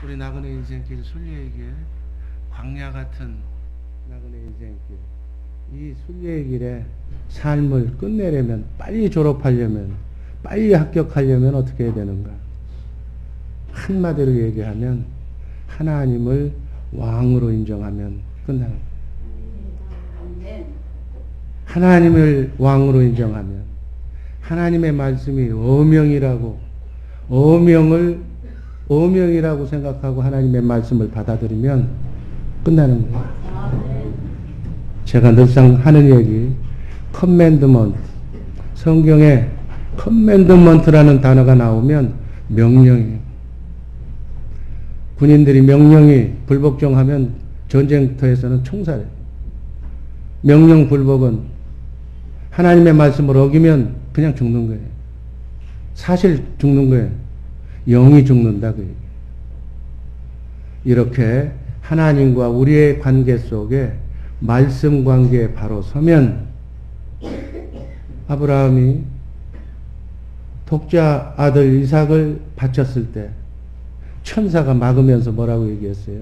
우리 나그네 인생길 순례의 광야 같은 나그네 인생길, 이 순례의 길에 삶을 끝내려면, 빨리 졸업하려면, 빨리 합격하려면 어떻게 해야 되는가? 한마디로 얘기하면 하나님을 왕으로 인정하면 끝나는 거예요. 하나님을 왕으로 인정하면, 하나님의 말씀이 어명이라고 생각하고 하나님의 말씀을 받아들이면 끝나는 거예요. 제가 늘상 하는 얘기, 커맨드먼트, 성경에 커맨드먼트라는 단어가 나오면 명령이에요. 군인들이 명령이 불복종하면 전쟁터에서는 총살해요. 명령 불복은 하나님의 말씀을 어기면 그냥 죽는 거예요. 사실 죽는 거예요. 영이 죽는다 그 얘기예요. 이렇게 하나님과 우리의 관계 속에 말씀 관계에 바로 서면, 아브라함이 독자 아들 이삭을 바쳤을 때 천사가 막으면서 뭐라고 얘기했어요?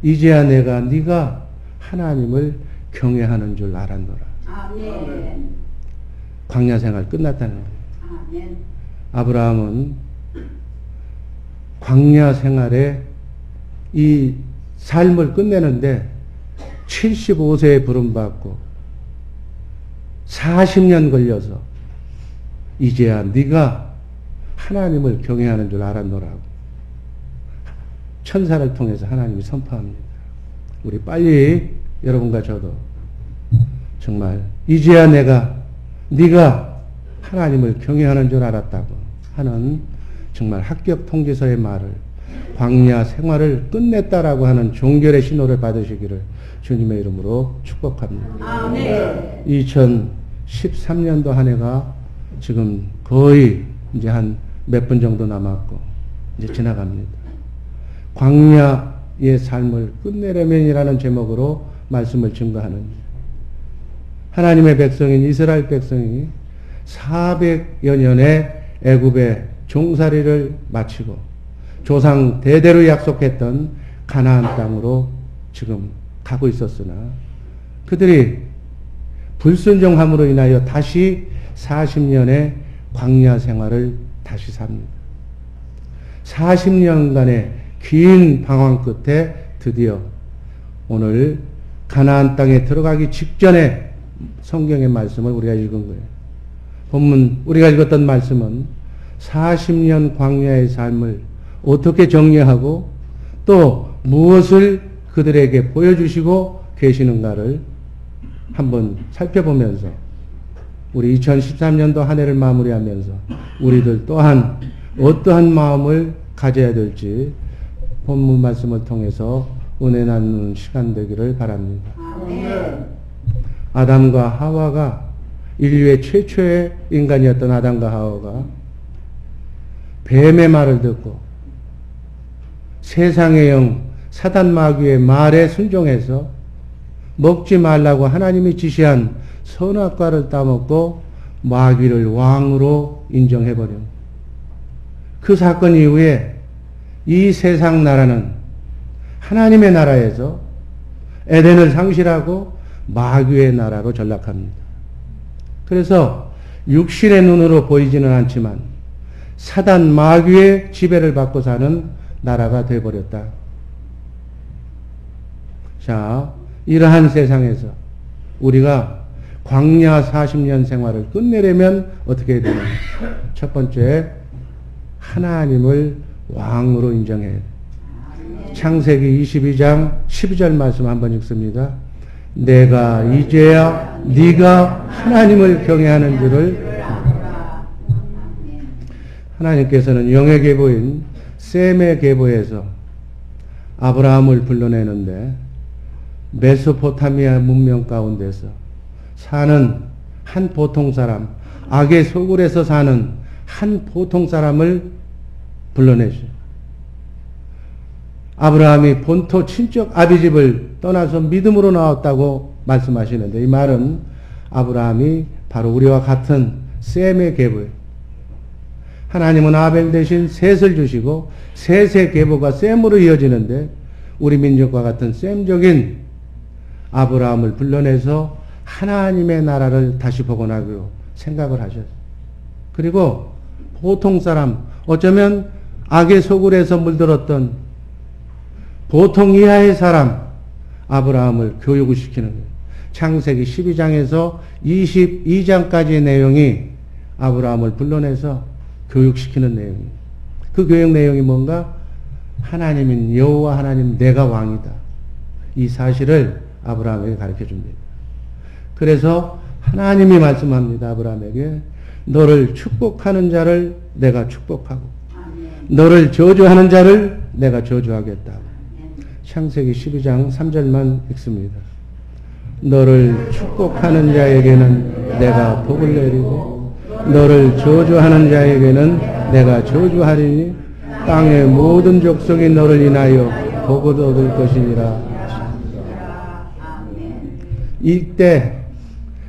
이제야 내가 네가 하나님을 경외하는 줄 알았노라. 아멘. 광야 생활 끝났다는 거예요. 아멘. 아브라함은 광야 생활에 이 삶을 끝내는데 75세에 부름받고 40년 걸려서 이제야 네가 하나님을 경외하는 줄 알았노라고 천사를 통해서 하나님이 선포합니다. 우리 빨리 여러분과 저도 정말 이제야 네가 하나님을 경외하는 줄 알았다고 하는 정말 합격 통지서의 말을, 광야 생활을 끝냈다라고 하는 종결의 신호를 받으시기를 주님의 이름으로 축복합니다. 아멘. 2013년도 한 해가 지금 거의 이제 한 몇 분 정도 남았고 이제 지나갑니다. 광야의 삶을 끝내려면이라는 제목으로 말씀을 증거하는, 하나님의 백성인 이스라엘 백성이 400여 년의 애굽의 종살이를 마치고 조상 대대로 약속했던 가나안 땅으로 지금 가고 있었으나 그들이 불순종함으로 인하여 다시 40년의 광야 생활을 다시 삽니다. 40년간의 긴 방황 끝에 드디어 오늘 가나안 땅에 들어가기 직전에 성경의 말씀을 우리가 읽은 거예요. 본문 우리가 읽었던 말씀은 40년 광야의 삶을 어떻게 정리하고 또 무엇을 그들에게 보여주시고 계시는가를 한번 살펴보면서 우리 2013년도 한 해를 마무리하면서 우리들 또한 어떠한 마음을 가져야 될지 본문 말씀을 통해서 은혜 나누는 시간 되기를 바랍니다. 아담과 하와가, 인류의 최초의 인간이었던 아담과 하와가 뱀의 말을 듣고 세상의 영 사단 마귀의 말에 순종해서 먹지 말라고 하나님이 지시한 선악과를 따먹고 마귀를 왕으로 인정해버려. 그 사건 이후에 이 세상 나라는 하나님의 나라에서 에덴을 상실하고 마귀의 나라로 전락합니다. 그래서 육신의 눈으로 보이지는 않지만 사단 마귀의 지배를 받고 사는 나라가 되어버렸다. 자, 이러한 세상에서 우리가 광야 40년 생활을 끝내려면 어떻게 해야 되냐? 첫 번째, 하나님을 왕으로 인정해야 돼. 창세기 22장 12절 말씀 한번 읽습니다. 내가 이제야 네가 하나님을 경외하는 줄을. 하나님께서는 영의 계보인 셈의 계보에서 아브라함을 불러내는데 메소포타미아 문명 가운데서 사는 한 보통 사람, 악의 소굴에서 사는 한 보통 사람을 불러내죠. 아브라함이 본토 친척 아비집을 떠나서 믿음으로 나왔다고 말씀하시는데, 이 말은 아브라함이 바로 우리와 같은 셈의 계보예요. 하나님은 아벨 대신 셋을 주시고 셋의 계보가 셈으로 이어지는데 우리 민족과 같은 셈적인 아브라함을 불러내서 하나님의 나라를 다시 복원하기로 생각을 하셨어요. 그리고 보통 사람, 어쩌면 악의 소굴에서 물들었던 보통 이하의 사람 아브라함을 교육을 시키는 거예요. 창세기 12장에서 22장까지의 내용이 아브라함을 불러내서 교육시키는 내용이에요. 그 교육 내용이 뭔가? 하나님인 여호와 하나님 내가 왕이다. 이 사실을 아브라함에게 가르쳐 줍니다. 그래서 하나님이 말씀합니다. 아브라함에게 너를 축복하는 자를 내가 축복하고 너를 저주하는 자를 내가 저주하겠다. 창세기 12장 3절만 읽습니다. 너를 축복하는 자에게는 내가 복을 내리고 너를 저주하는 자에게는 내가 저주하리니 땅의 모든 족속이 너를 인하여 복을 얻을 것이니라.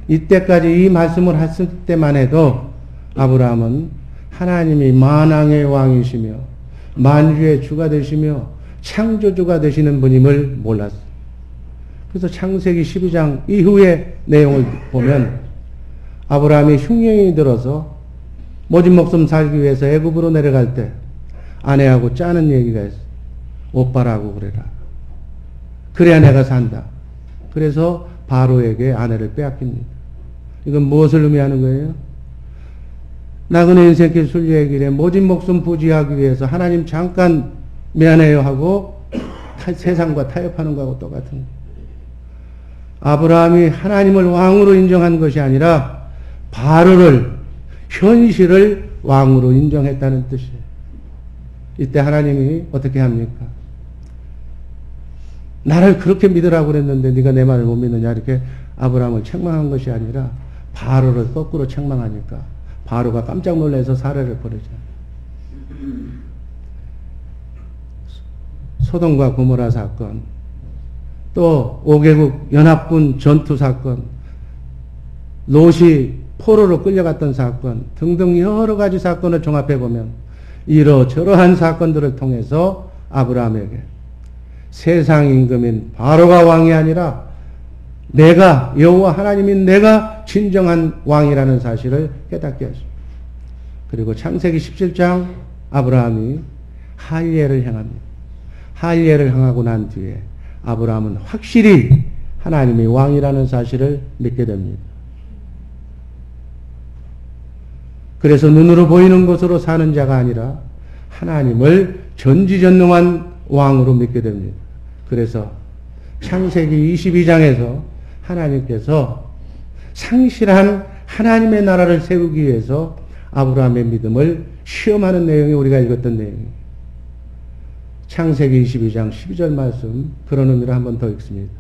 이때까지 이 말씀을 했을 때만 해도 아브라함은 하나님이 만왕의 왕이시며 만주의 주가 되시며 창조주가 되시는 분임을 몰랐어요. 그래서 창세기 12장 이후의 내용을 보면 아브라함이 흉년이 들어서 모진 목숨 살기 위해서 애굽으로 내려갈 때 아내하고 짜는 얘기가 있어요. 오빠라고 그래라. 그래야 내가 산다. 그래서 바로에게 아내를 빼앗깁니다. 이건 무엇을 의미하는 거예요? 나그네 인생길 순례의 길에 모진 목숨 부지하기 위해서 하나님 잠깐 미안해요 하고 세상과 타협하는 거하고 똑같은 거예요. 아브라함이 하나님을 왕으로 인정한 것이 아니라 바로를 현실을 왕으로 인정했다는 뜻이에요. 이때 하나님이 어떻게 합니까? 나를 그렇게 믿으라고 그랬는데 네가 내 말을 못 믿느냐 이렇게 아브라함을 책망한 것이 아니라 바로를 거꾸로 책망하니까 바로가 깜짝 놀라서 사례를 벌이잖아요. 소돔과 고모라 사건, 또 5개국 연합군 전투 사건, 롯이 포로로 끌려갔던 사건 등등 여러 가지 사건을 종합해보면 이러저러한 사건들을 통해서 아브라함에게 세상 임금인 바로가 왕이 아니라 내가 여호와 하나님인 내가 진정한 왕이라는 사실을 깨닫게 하십니다. 그리고 창세기 17장 아브라함이 할례를 행합니다. 할례를 행하고 난 뒤에 아브라함은 확실히 하나님이 왕이라는 사실을 믿게 됩니다. 그래서 눈으로 보이는 것으로 사는 자가 아니라 하나님을 전지전능한 왕으로 믿게 됩니다. 그래서 창세기 22장에서 하나님께서 상실한 하나님의 나라를 세우기 위해서 아브라함의 믿음을 시험하는 내용이 우리가 읽었던 내용이에요. 창세기 22장 12절 말씀 그런 의미로 한 번 더 읽습니다.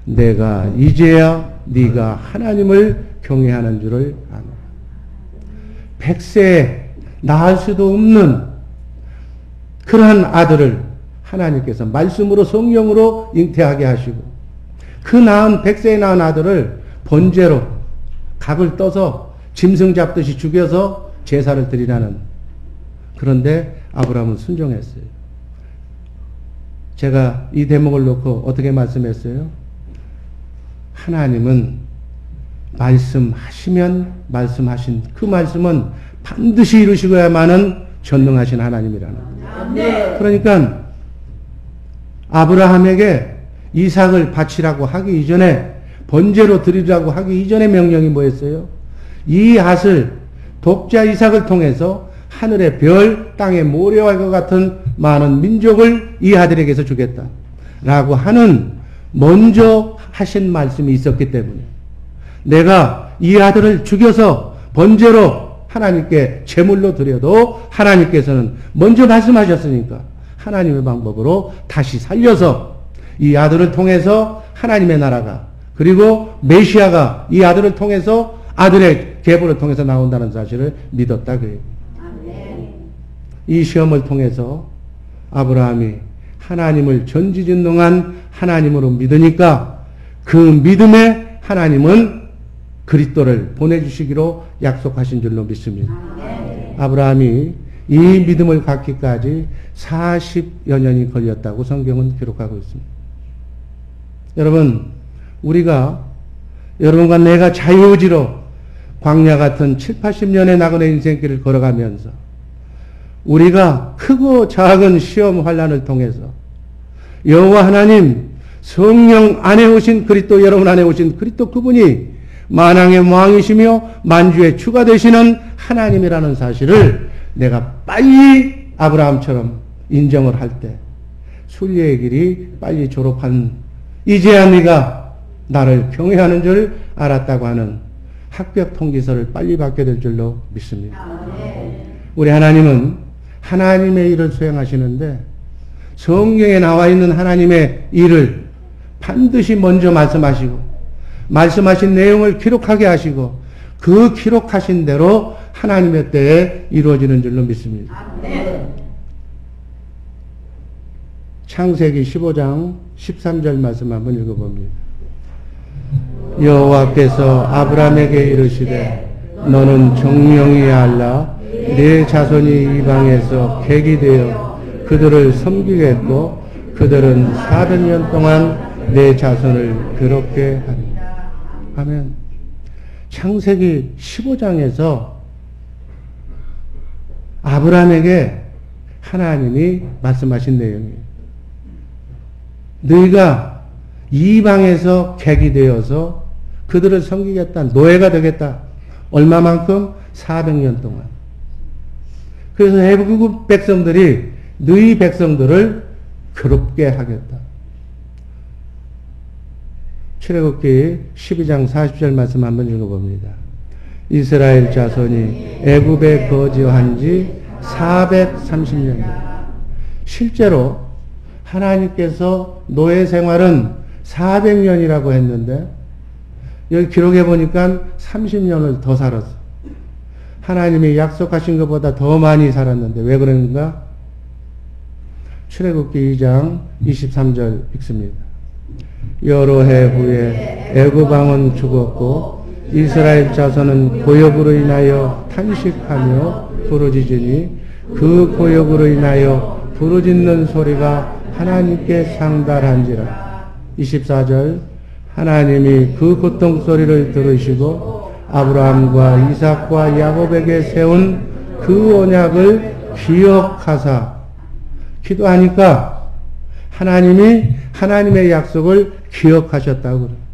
내가 이제야 네가 하나님을 경외하는 줄을 아노라. 100세에 낳을 수도 없는 그러한 아들을 하나님께서 말씀으로 성령으로 잉태하게 하시고 그 낳은 100세에 낳은 아들을 번제로 각을 떠서 짐승 잡듯이 죽여서 제사를 드리라는. 그런데 아브라함은 순종했어요. 제가 이 대목을 놓고 어떻게 말씀했어요? 하나님은 말씀하시면 말씀하신 그 말씀은 반드시 이루시고야만은 전능하신 하나님이라는 거예요. 그러니까 아브라함에게 이삭을 바치라고 하기 이전에 번제로 드리라고 하기 이전의 명령이 뭐였어요? 이 앗을 독자 이삭을 통해서 하늘의 별, 땅의 모래와 것 같은 많은 민족을 이 아들에게서 주겠다 라고 하는 먼저 하신 말씀이 있었기 때문에 내가 이 아들을 죽여서 번제로 하나님께 제물로 드려도 하나님께서는 먼저 말씀하셨으니까 하나님의 방법으로 다시 살려서 이 아들을 통해서 하나님의 나라가 그리고 메시아가 이 아들을 통해서 아들의 계보를 통해서 나온다는 사실을 믿었다 그래요. 이 시험을 통해서 아브라함이 하나님을 전지전능한 하나님으로 믿으니까 그 믿음에 하나님은 그리스도를 보내주시기로 약속하신 줄로 믿습니다. 아브라함이 이 믿음을 갖기까지 40여 년이 걸렸다고 성경은 기록하고 있습니다. 여러분, 우리가 여러분과 내가 자유의지로 광야 같은 7, 80년의 나그네 인생길을 걸어가면서 우리가 크고 작은 시험 환난을 통해서 여호와 하나님 성령 안에 오신 그리스도, 여러분 안에 오신 그리스도 그분이 만왕의 왕이시며 만주의 주가 되시는 하나님이라는 사실을 내가 빨리 아브라함처럼 인정을 할 때 순례의 길이 빨리 졸업한 이제야 네가 나를 경외하는 줄 알았다고 하는 합격 통지서를 빨리 받게 될 줄로 믿습니다. 우리 하나님은 하나님의 일을 수행하시는데 성경에 나와 있는 하나님의 일을 반드시 먼저 말씀하시고 말씀하신 내용을 기록하게 하시고 그 기록하신 대로 하나님의 때에 이루어지는 줄로 믿습니다. 창세기 15장 13절 말씀 한번 읽어봅니다. 여호와께서 아브라함에게 이르시되 너는 정령히 알라 네 자손이 이방에서 객이 되어 그들을 섬기겠고 그들은 400년 동안 내 자손을 괴롭게 하리라. 아멘. 창세기 15장에서 아브라함에게 하나님이 말씀하신 내용이에요. 너희가 이방에서 객이 되어서 그들을 섬기겠다. 노예가 되겠다. 얼마만큼? 400년 동안. 그래서 애굽 백성들이 너희 백성들을 괴롭게 하겠다. 출애굽기 12장 40절 말씀 한번 읽어봅니다. 이스라엘 자손이 애굽에 거주한 지 430년이다. 실제로 하나님께서 노예 생활은 400년이라고 했는데 여기 기록해 보니까 30년을 더 살았어. 하나님이 약속하신 것보다 더 많이 살았는데 왜 그런가? 출애굽기 2장 23절 읽습니다. 여러 해 후에 애굽 왕은 죽었고 이스라엘 자손은 고역으로 인하여 탄식하며 부르짖으니 그 고역으로 인하여 부르짖는 소리가 하나님께 상달한지라. 24절 하나님이 그 고통 소리를 들으시고 아브라함과 이삭과 야곱에게 세운 그 언약을 기억하사 기도하니까 하나님이 하나님의 약속을 기억하셨다고 그래요.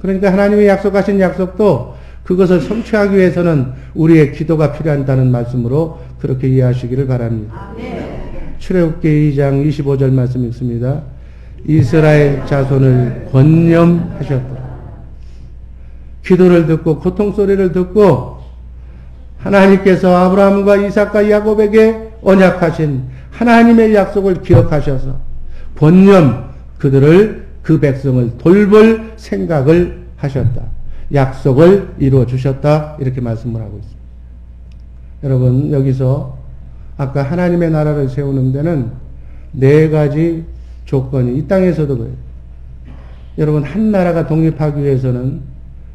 그러니까 하나님이 약속하신 약속도 그것을 성취하기 위해서는 우리의 기도가 필요하다는 말씀으로 그렇게 이해하시기를 바랍니다. 출애굽기 2장 25절 말씀 읽습니다. 이스라엘 자손을 권념하셨다. 기도를 듣고 고통 소리를 듣고 하나님께서 아브라함과 이삭과 야곱에게 언약하신 하나님의 약속을 기억하셔서 권념 그들을 그 백성을 돌볼 생각을 하셨다. 약속을 이루어 주셨다. 이렇게 말씀을 하고 있습니다. 여러분 여기서 아까 하나님의 나라를 세우는 데는 4가지 조건이 이 땅에서도 그래요. 여러분 한 나라가 독립하기 위해서는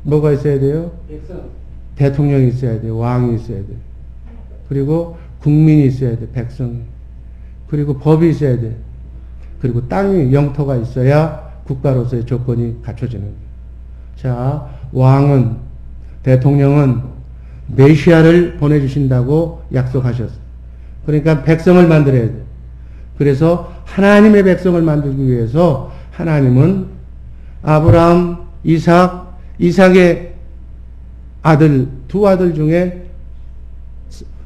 뭐가 있어야 돼요? 대통령이 있어야 돼요. 왕이 있어야 돼요. 그리고 국민이 있어야 돼요. 백성이. 그리고 법이 있어야 돼요. 그리고 땅이 영토가 있어야 국가로서의 조건이 갖춰지는 거예요. 자, 왕은 대통령은 메시아를 보내주신다고 약속하셨어요. 그러니까 백성을 만들어야 돼요. 그래서 하나님의 백성을 만들기 위해서 하나님은 아브라함, 이삭의 아들, 2아들 중에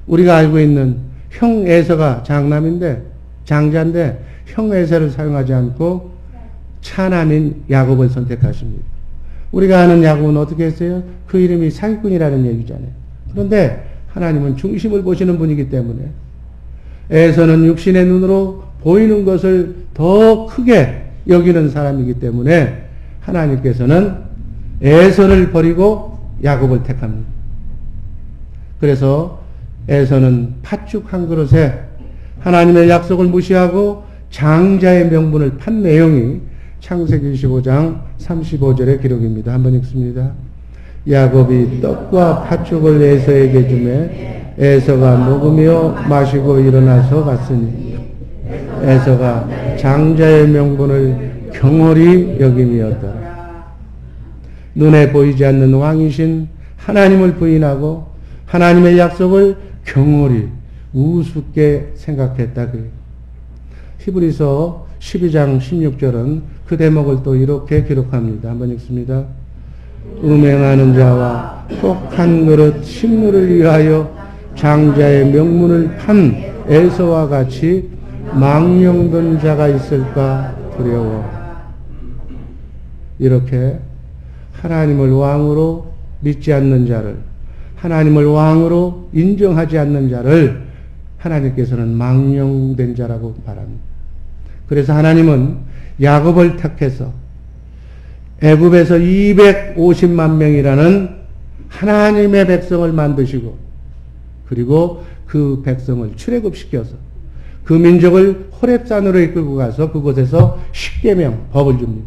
우리가 알고 있는 형 에서가 장자인데 형 에서를 사용하지 않고 차남인 야곱을 선택하십니다. 우리가 아는 야곱은 어떻게 했어요? 그 이름이 사기꾼이라는 얘기잖아요. 그런데 하나님은 중심을 보시는 분이기 때문에 에서는 육신의 눈으로 보이는 것을 더 크게 여기는 사람이기 때문에 하나님께서는 에서를 버리고 야곱을 택합니다. 그래서 에서는 팥죽 한 그릇에 하나님의 약속을 무시하고 장자의 명분을 판 내용이 창세기 25장 35절의 기록입니다. 한번 읽습니다. 야곱이 떡과 팥죽을 에서에게 주매 에서가 먹으며 마시고 일어나서 갔으니 에서가 장자의 명분을 경홀히 여김이었더라. 눈에 보이지 않는 왕이신 하나님을 부인하고 하나님의 약속을 경홀히 우습게 생각했다. 히브리서 12장 16절은 그 대목을 또 이렇게 기록합니다. 한번 읽습니다. 음행하는 자와 혹한 그릇 식물을 위하여 장자의 명분을 판 에서와 같이 망령된 자가 있을까 두려워. 이렇게 하나님을 왕으로 믿지 않는 자를, 하나님을 왕으로 인정하지 않는 자를 하나님께서는 망령된 자라고 말합니다. 그래서 하나님은 야곱을 택해서 애굽에서 250만 명이라는 하나님의 백성을 만드시고, 그리고 그 백성을 출애굽시켜서 그 민족을 호렙산으로 이끌고 가서 그곳에서 십계명, 법을 줍니다.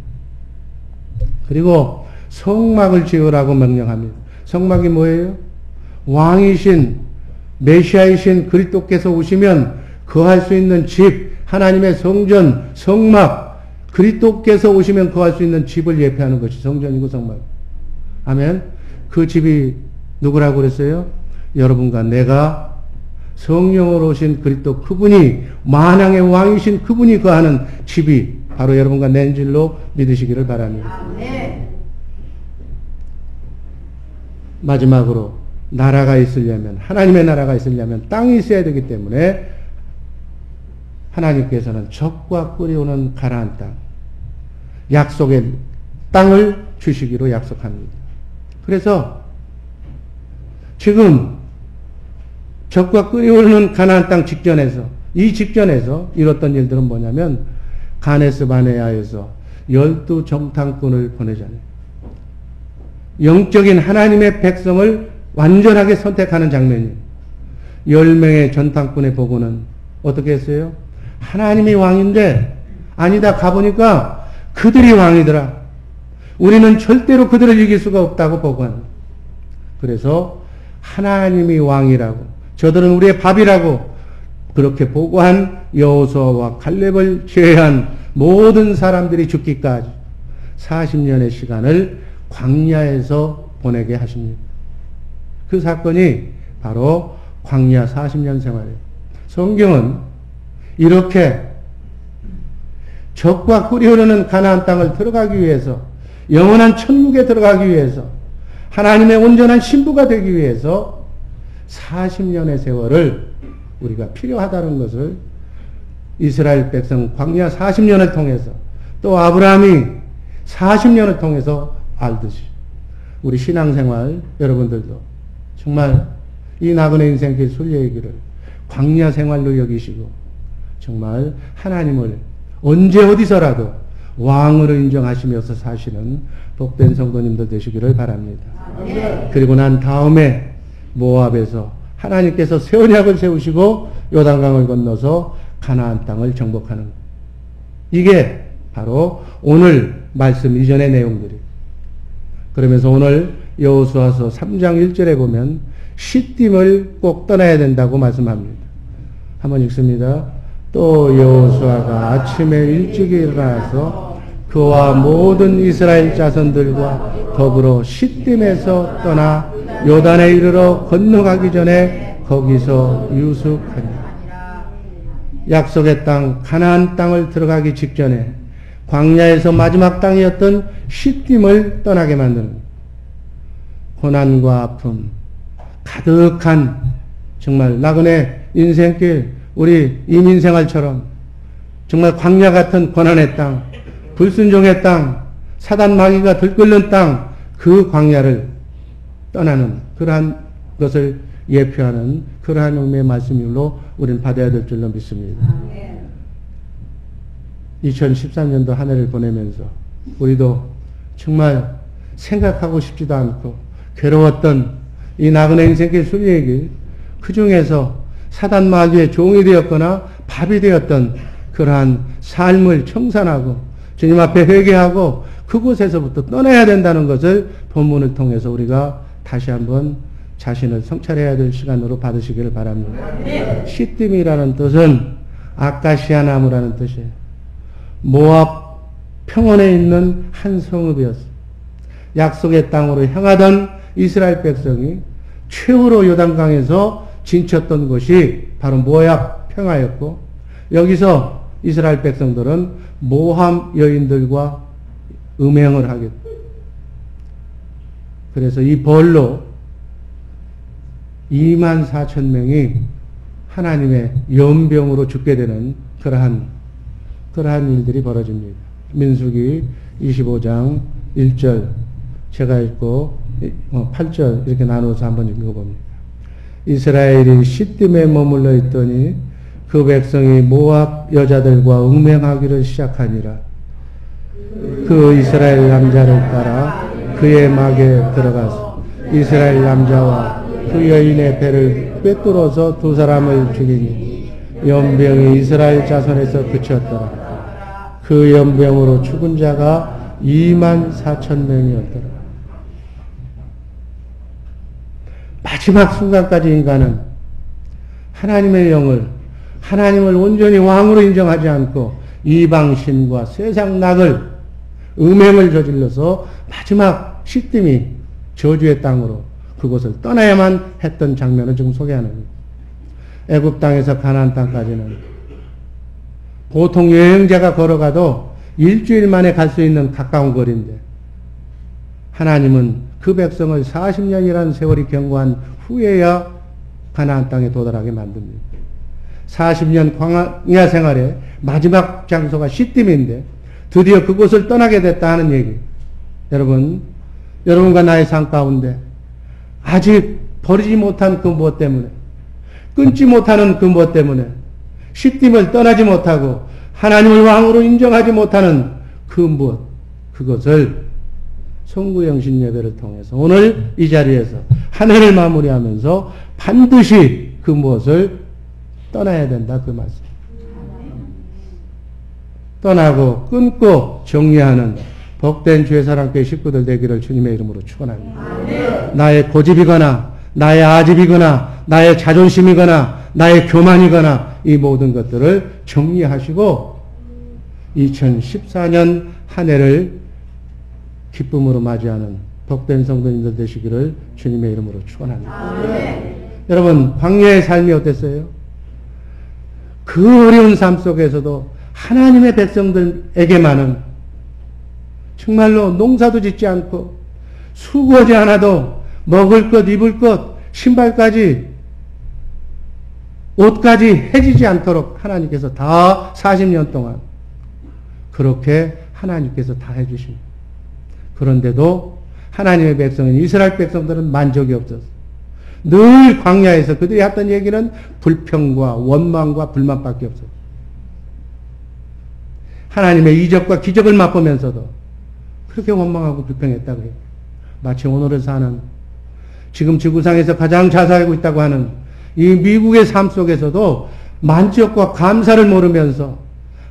그리고 성막을 지으라고 명령합니다. 성막이 뭐예요? 왕이신 메시아이신 그리스도께서 오시면 거할 수 있는 집, 하나님의 성전, 성막, 그리스도께서 오시면 거할 수 있는 집을 예표하는 것이 성전이고 성막. 아멘. 그 집이 누구라고 그랬어요? 여러분과 내가 성령으로 오신 그리스도 그분이, 만왕의 왕이신 그분이 거하는 집이 바로 여러분과 내 줄로 믿으시기를 바랍니다. 마지막으로 나라가 있으려면, 하나님의 나라가 있으려면 땅이 있어야 되기 때문에 하나님께서는 적과 끓여오는 가나안 땅, 약속의 땅을 주시기로 약속합니다. 그래서 지금 적과 끓여오르는 가나안 땅 직전에서, 이 직전에서 이뤘던 일들은 뭐냐면 가네스 바네아에서 12 정탐꾼을 보내잖아요. 영적인 하나님의 백성을 완전하게 선택하는 장면이에요. 10명의 전탐꾼의 보고는 어떻게 했어요? 하나님이 왕인데 아니다, 가보니까 그들이 왕이더라. 우리는 절대로 그들을 이길 수가 없다고 보고합니다. 그래서 하나님이 왕이라고, 저들은 우리의 밥이라고 그렇게 보고한 여호수아와 갈렙을 제외한 모든 사람들이 죽기까지 40년의 시간을 광야에서 보내게 하십니다. 그 사건이 바로 광야 40년 생활이에요. 성경은 이렇게 적과 꿀이 흐르는 가나안 땅을 들어가기 위해서, 영원한 천국에 들어가기 위해서, 하나님의 온전한 신부가 되기 위해서 40년의 세월을 우리가 필요하다는 것을 이스라엘 백성 광야 40년을 통해서, 또 아브라함이 40년을 통해서 알듯이 우리 신앙생활 여러분들도 정말 이 나그네 인생길 순례의 길을 광야 생활로 여기시고 정말 하나님을 언제 어디서라도 왕으로 인정하시면서 사시는 복된 성도님들 되시기를 바랍니다. 그리고 난 다음에 모압에서 하나님께서 새 언약을 세우시고 요단강을 건너서 가나안 땅을 정복하는 것. 이게 바로 오늘 말씀 이전의 내용들이. 그러면서 오늘 여호수아서 3장 1절에 보면 시딤을 꼭 떠나야 된다고 말씀합니다. 한번 읽습니다. 또 여호수아가 아침에 일찍 일어나서 그와 모든 이스라엘 자손들과 더불어 시딤에서 떠나 요단에 이르러 건너가기 전에 거기서 유숙하니, 약속의 땅 가나안 땅을 들어가기 직전에 광야에서 마지막 땅이었던 시딤을 떠나게 만드는, 고난과 아픔 가득한 정말 나그네 인생길, 우리 이민생활처럼 정말 광야 같은 고난의 땅, 불순종의 땅, 사단 마귀가 들끓는 땅, 그 광야를 떠나는 그러한 것을 예표하는 그러한 의미의 말씀으로 우리는 받아야 될 줄로 믿습니다. 2013년도 한 해를 보내면서 우리도 정말 생각하고 싶지도 않고 괴로웠던 이 나그네 인생길 순례의 길, 그 중에서 사단 마귀의 종이 되었거나 밥이 되었던 그러한 삶을 청산하고 주님 앞에 회개하고 그곳에서부터 떠나야 된다는 것을 본문을 통해서 우리가 다시 한번 자신을 성찰해야 될 시간으로 받으시기를 바랍니다. 시딤이라는 뜻은 아카시아 나무라는 뜻이에요. 모압 평원에 있는 한 성읍이었어요. 약속의 땅으로 향하던 이스라엘 백성이 최후로 요단강에서 진쳤던 곳이 바로 모압 평화였고, 여기서 이스라엘 백성들은 모함 여인들과 음행을 하게 됐어요. 그래서 이 벌로 24,000명이 하나님의 연병으로 죽게 되는 그러한 일들이 벌어집니다. 민수기 25장 1절 제가 읽고 8절 이렇게 나누어서 한번 읽어봅니다. 이스라엘이 시딤에 머물러 있더니 그 백성이 모압 여자들과 음행하기를 시작하니라. 그 이스라엘 남자를 따라 그의 막에 들어가서 이스라엘 남자와 그 여인의 배를 꿰뚫어서 두 사람을 죽이니 연병이 이스라엘 자손에서 그쳤더라. 그 연병으로 죽은 자가 24,000명이었더라. 마지막 순간까지 인간은 하나님을 온전히 왕으로 인정하지 않고 이방신과 세상 낙을 음행을 저질러서 마지막 시딤이 저주의 땅으로 그곳을 떠나야만 했던 장면을 지금 소개하는 겁니다. 애굽 땅에서 가나안 땅까지는 보통 여행자가 걸어가도 일주일 만에 갈 수 있는 가까운 거리인데, 하나님은 그 백성을 40년이라는 세월이 경과한 후에야 가나안 땅에 도달하게 만듭니다. 40년 광야 생활의 마지막 장소가 시딤인데 드디어 그곳을 떠나게 됐다 하는 얘기. 여러분과 나의 삶 가운데 아직 버리지 못한 그 무엇 때문에, 끊지 못하는 그 무엇 때문에 시딤을 떠나지 못하고 하나님을 왕으로 인정하지 못하는 그 무엇, 그것을 성구영신 예배를 통해서 오늘 이 자리에서 한 해를 마무리하면서 반드시 그 무엇을 떠나야 된다, 그 말씀. 떠나고 끊고 정리하는 복된 주의사랑교회 식구들 되기를 주님의 이름으로 축원합니다. 나의 고집이거나 나의 아집이거나 나의 자존심이거나 나의 교만이거나 이 모든 것들을 정리하시고 2014년 한 해를 기쁨으로 맞이하는 복된 성도님들 되시기를 주님의 이름으로 축원합니다. 여러분, 광야의 삶이 어땠어요? 그 어려운 삶 속에서도 하나님의 백성들에게만은 정말로 농사도 짓지 않고 수고하지 않아도 먹을 것, 입을 것, 신발까지, 옷까지 해지지 않도록 하나님께서 다 40년 동안 그렇게 하나님께서 다 해주십니다. 그런데도 하나님의 백성인 이스라엘 백성들은 만족이 없었어요. 늘 광야에서 그들이 했던 얘기는 불평과 원망과 불만밖에 없었어요. 하나님의 이적과 기적을 맛보면서도 그렇게 원망하고 불평했다고 해요. 마치 오늘을 사는, 지금 지구상에서 가장 잘 살고 있다고 하는 이 미국의 삶 속에서도 만족과 감사를 모르면서,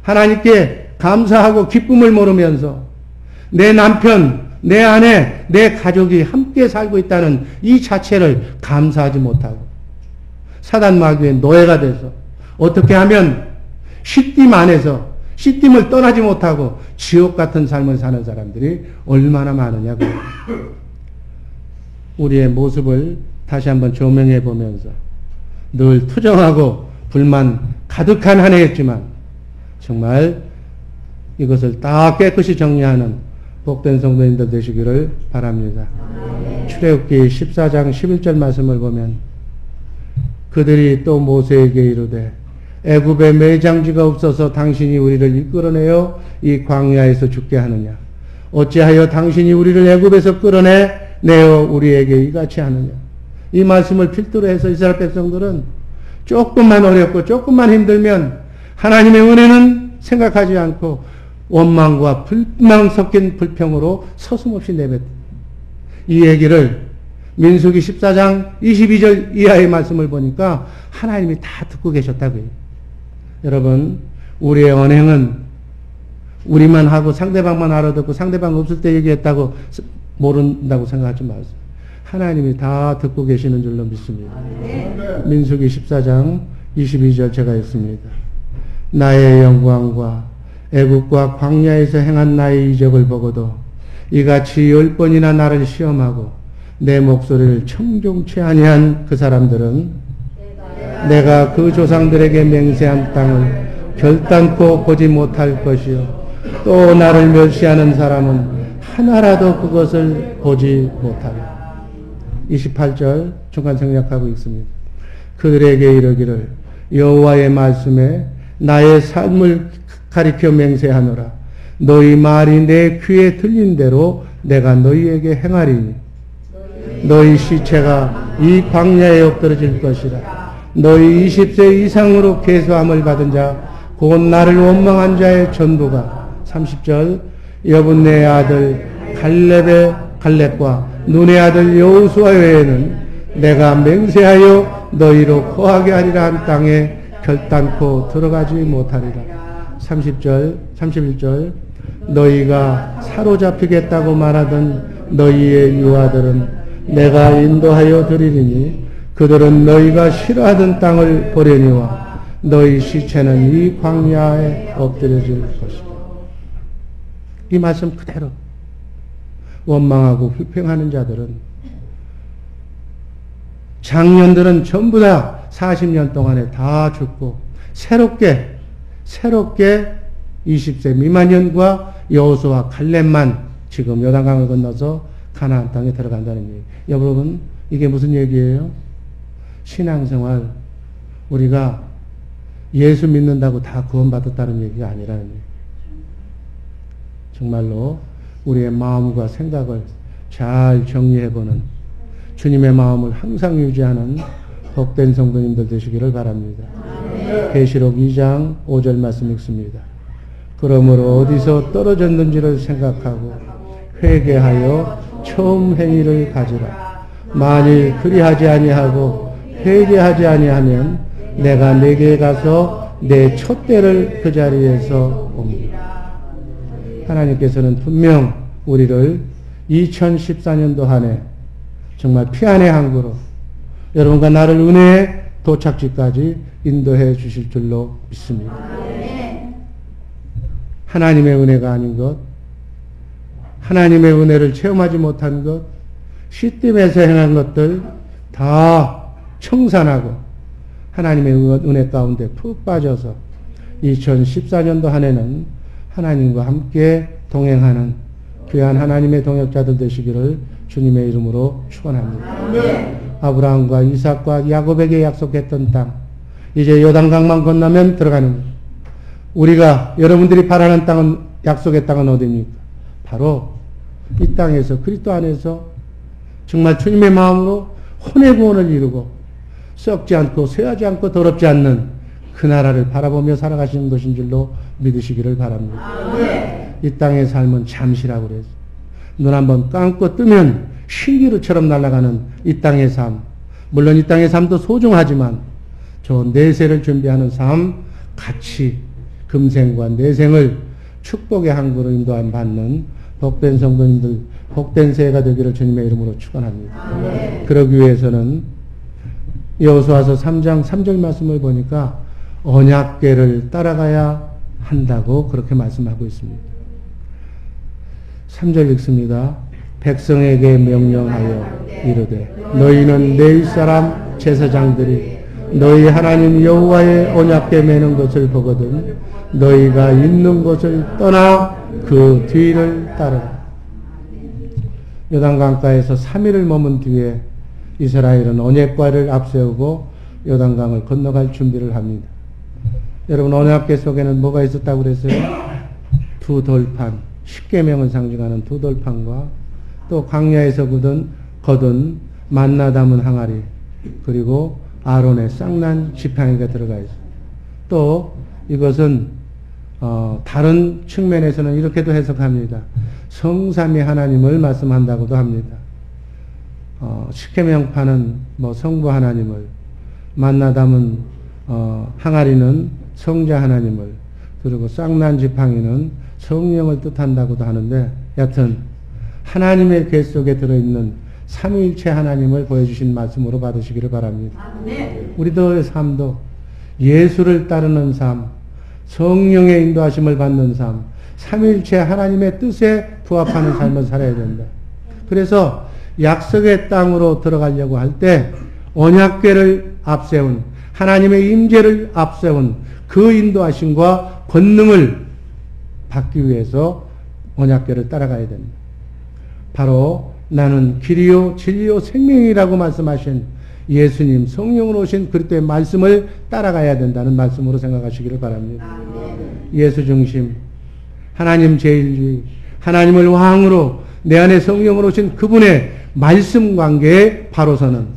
하나님께 감사하고 기쁨을 모르면서 내 남편, 내 아내, 내 가족이 함께 살고 있다는 이 자체를 감사하지 못하고 사단 마귀의 노예가 돼서 어떻게 하면 시딤 안에서 시딤을 떠나지 못하고 지옥 같은 삶을 사는 사람들이 얼마나 많으냐고. 우리의 모습을 다시 한번 조명해 보면서 늘 투정하고 불만 가득한 한 해였지만 정말 이것을 다 깨끗이 정리하는 복된 성도님들 되시기를 바랍니다. 출애굽기 14장 11절 말씀을 보면 그들이 또 모세에게 이르되 애굽에 매장지가 없어서 당신이 우리를 이끌어내어 이 광야에서 죽게 하느냐? 어찌하여 당신이 우리를 애굽에서 끌어내어 우리에게 이같이 하느냐? 이 말씀을 필두로 해서 이스라엘 백성들은 조금만 어렵고 조금만 힘들면 하나님의 은혜는 생각하지 않고 원망과 불만 섞인 불평으로 서슴없이 내뱉다. 이 얘기를 민수기 14장 22절 이하의 말씀을 보니까 하나님이 다 듣고 계셨다고요. 여러분, 우리의 언행은 우리만 하고 상대방만 알아듣고 상대방 없을 때 얘기했다고 모른다고 생각하지 마세요. 하나님이 다 듣고 계시는 줄로 믿습니다. 민수기 14장 22절 제가 읽습니다. 나의 영광과 애국과 광야에서 행한 나의 이적을 보고도 이같이 10번이나 나를 시험하고 내 목소리를 청종치 아니한 그 사람들은 내가 그 조상들에게 맹세한 땅을 결단코 보지 못할 것이요 또 나를 멸시하는 사람은 하나라도 그것을 보지 못하리라. 28절 중간 생략하고 있습니다. 그들에게 이르기를 여호와의 말씀에 나의 삶을 가리켜 맹세하노라. 너희 말이 내 귀에 들린 대로 내가 너희에게 행하리니 너희 시체가 이 광야에 엎드러질 것이라. 너희 20세 이상으로 계수함을 받은 자 곧 나를 원망한 자의 전부가 30절 여분네 아들 갈렙과 눈의 아들 여호수아 외에는 내가 맹세하여 너희로 거하게 하리라 한 땅에 결단코 들어가지 못하리라. 30절 31절 너희가 사로잡히겠다고 말하던 너희의 유아들은 내가 인도하여 드리리니 그들은 너희가 싫어하던 땅을 보려니와 너희 시체는 이 광야에 엎드려질 것이다. 이 말씀 그대로 원망하고 불평하는 자들은 장년들은 전부 다 40년 동안에 다 죽고 새롭게 20세 미만년과 여호수아 갈렙만 지금 요단강을 건너서 가나안 땅에 들어간다는 얘기. 여러분 이게 무슨 얘기예요? 신앙생활 우리가 예수 믿는다고 다 구원받았다는 얘기가 아니라는 얘기. 정말로 우리의 마음과 생각을 잘 정리해보는 주님의 마음을 항상 유지하는 복된 성도님들 되시기를 바랍니다. 계시록 2장 5절 말씀 읽습니다. 그러므로 어디서 떨어졌는지를 생각하고 회개하여 처음 행위를 가지라. 만일 그리하지 아니하고 회개하지 아니하면 내가 네게 가서 내 촛대를 그 자리에서 옮기라. 하나님께서는 분명 우리를 2014년도 한 해 정말 피안의 항구로 여러분과 나를 은혜의 도착지까지 인도해 주실 줄로 믿습니다. 하나님의 은혜가 아닌 것, 하나님의 은혜를 체험하지 못한 것, 시딤에서 행한 것들 다 청산하고 하나님의 은혜 가운데 푹 빠져서 2014년도 한 해는 하나님과 함께 동행하는 귀한 하나님의 동역자들 되시기를 주님의 이름으로 축원합니다. 아브라함과 이삭과 야곱에게 약속했던 땅, 이제 요단강만 건너면 들어가는 거예요. 우리가 여러분들이 바라는 땅은 약속의 땅은 어디입니까? 바로 이 땅에서 그리스도 안에서 정말 주님의 마음으로 혼의 구원을 이루고 썩지 않고 쇠하지 않고 더럽지 않는 그 나라를 바라보며 살아가시는 것인 줄로 믿으시기를 바랍니다. 이 땅의 삶은 잠시라고 그래서 눈 한번 감고 뜨면 신기루처럼 날아가는 이 땅의 삶, 물론 이 땅의 삶도 소중하지만 저 내세를 준비하는 삶 같이 금생과 내생을 축복의 항구로 인도함 받는 복된 성도님들, 복된 새해가 되기를 주님의 이름으로 축원합니다. 그러기 위해서는 여호수아서 3장 3절 말씀을 보니까 언약궤를 따라가야 한다고 그렇게 말씀하고 있습니다. 3절 읽습니다. 백성에게 명령하여 이르되 너희는 내 윗사람 제사장들이 너희 하나님 여호와의 언약궤 매는 것을 보거든 너희가 있는 곳을 떠나 그 뒤를 따르라. 요단강가에서 3일을 머문 뒤에 이스라엘은 언약궤를 앞세우고 요단강을 건너갈 준비를 합니다. 여러분 언약궤 속에는 뭐가 있었다고 그랬어요? 두 돌판, 십계명을 상징하는 두 돌판과 또 광야에서 거둔 만나 담은 항아리, 그리고 아론의 쌍난 지팡이가 들어가 있어요. 또 이것은 다른 측면에서는 이렇게도 해석합니다. 성삼위 하나님을 말씀한다고도 합니다. 십계명판은 성부 하나님을, 만나 담은 항아리는 성자 하나님을, 그리고 쌍난 지팡이는 성령을 뜻한다고도 하는데, 여하튼 하나님의 궤 속에 들어있는 삼위일체 하나님을 보여주신 말씀으로 받으시기를 바랍니다. 아멘. 우리들의 삶도 예수를 따르는 삶, 성령의 인도하심을 받는 삶, 삼위일체 하나님의 뜻에 부합하는 삶을 살아야 된다. 그래서 약속의 땅으로 들어가려고 할 때 언약궤를 앞세운, 하나님의 임재를 앞세운 그 인도하심과 권능을 받기 위해서 언약궤를 따라가야 됩니다. 바로 나는 길이요 진리요 생명이라고 말씀하신 예수님, 성령으로 오신 그리스도의 말씀을 따라가야 된다는 말씀으로 생각하시기를 바랍니다. 예수 중심, 하나님 제일주의, 하나님을 왕으로 내 안에 성령으로 오신 그분의 말씀 관계에 바로 서는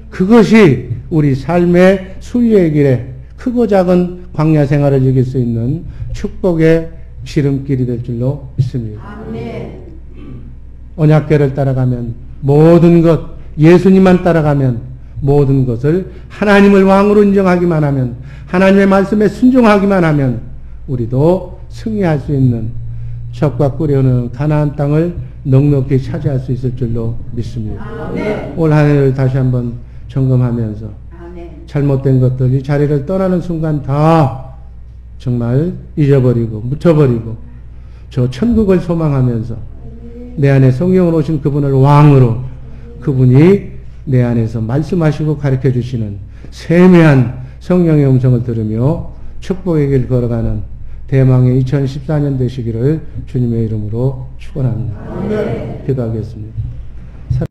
그것이 우리 삶의 순례의 길에 크고 작은 광야 생활을 이길 수 있는 축복의 지름길이 될 줄로 믿습니다. 아멘. 언약궤를 따라가면 모든 것, 예수님만 따라가면 모든 것을 하나님을 왕으로 인정하기만 하면, 하나님의 말씀에 순종하기만 하면 우리도 승리할 수 있는 젖과 꿀이 흐르는 가나안 땅을 넉넉히 차지할 수 있을 줄로 믿습니다. 아멘. 올 한 해를 다시 한번 점검하면서 아멘. 잘못된 것들, 이 자리를 떠나는 순간 다 정말 잊어버리고 묻혀버리고 저 천국을 소망하면서 내 안에 성령으로 오신 그분을 왕으로, 그분이 내 안에서 말씀하시고 가르쳐 주시는 세미한 성령의 음성을 들으며 축복의 길 걸어가는 대망의 2014년 되시기를 주님의 이름으로 축원합니다. 기도하겠습니다.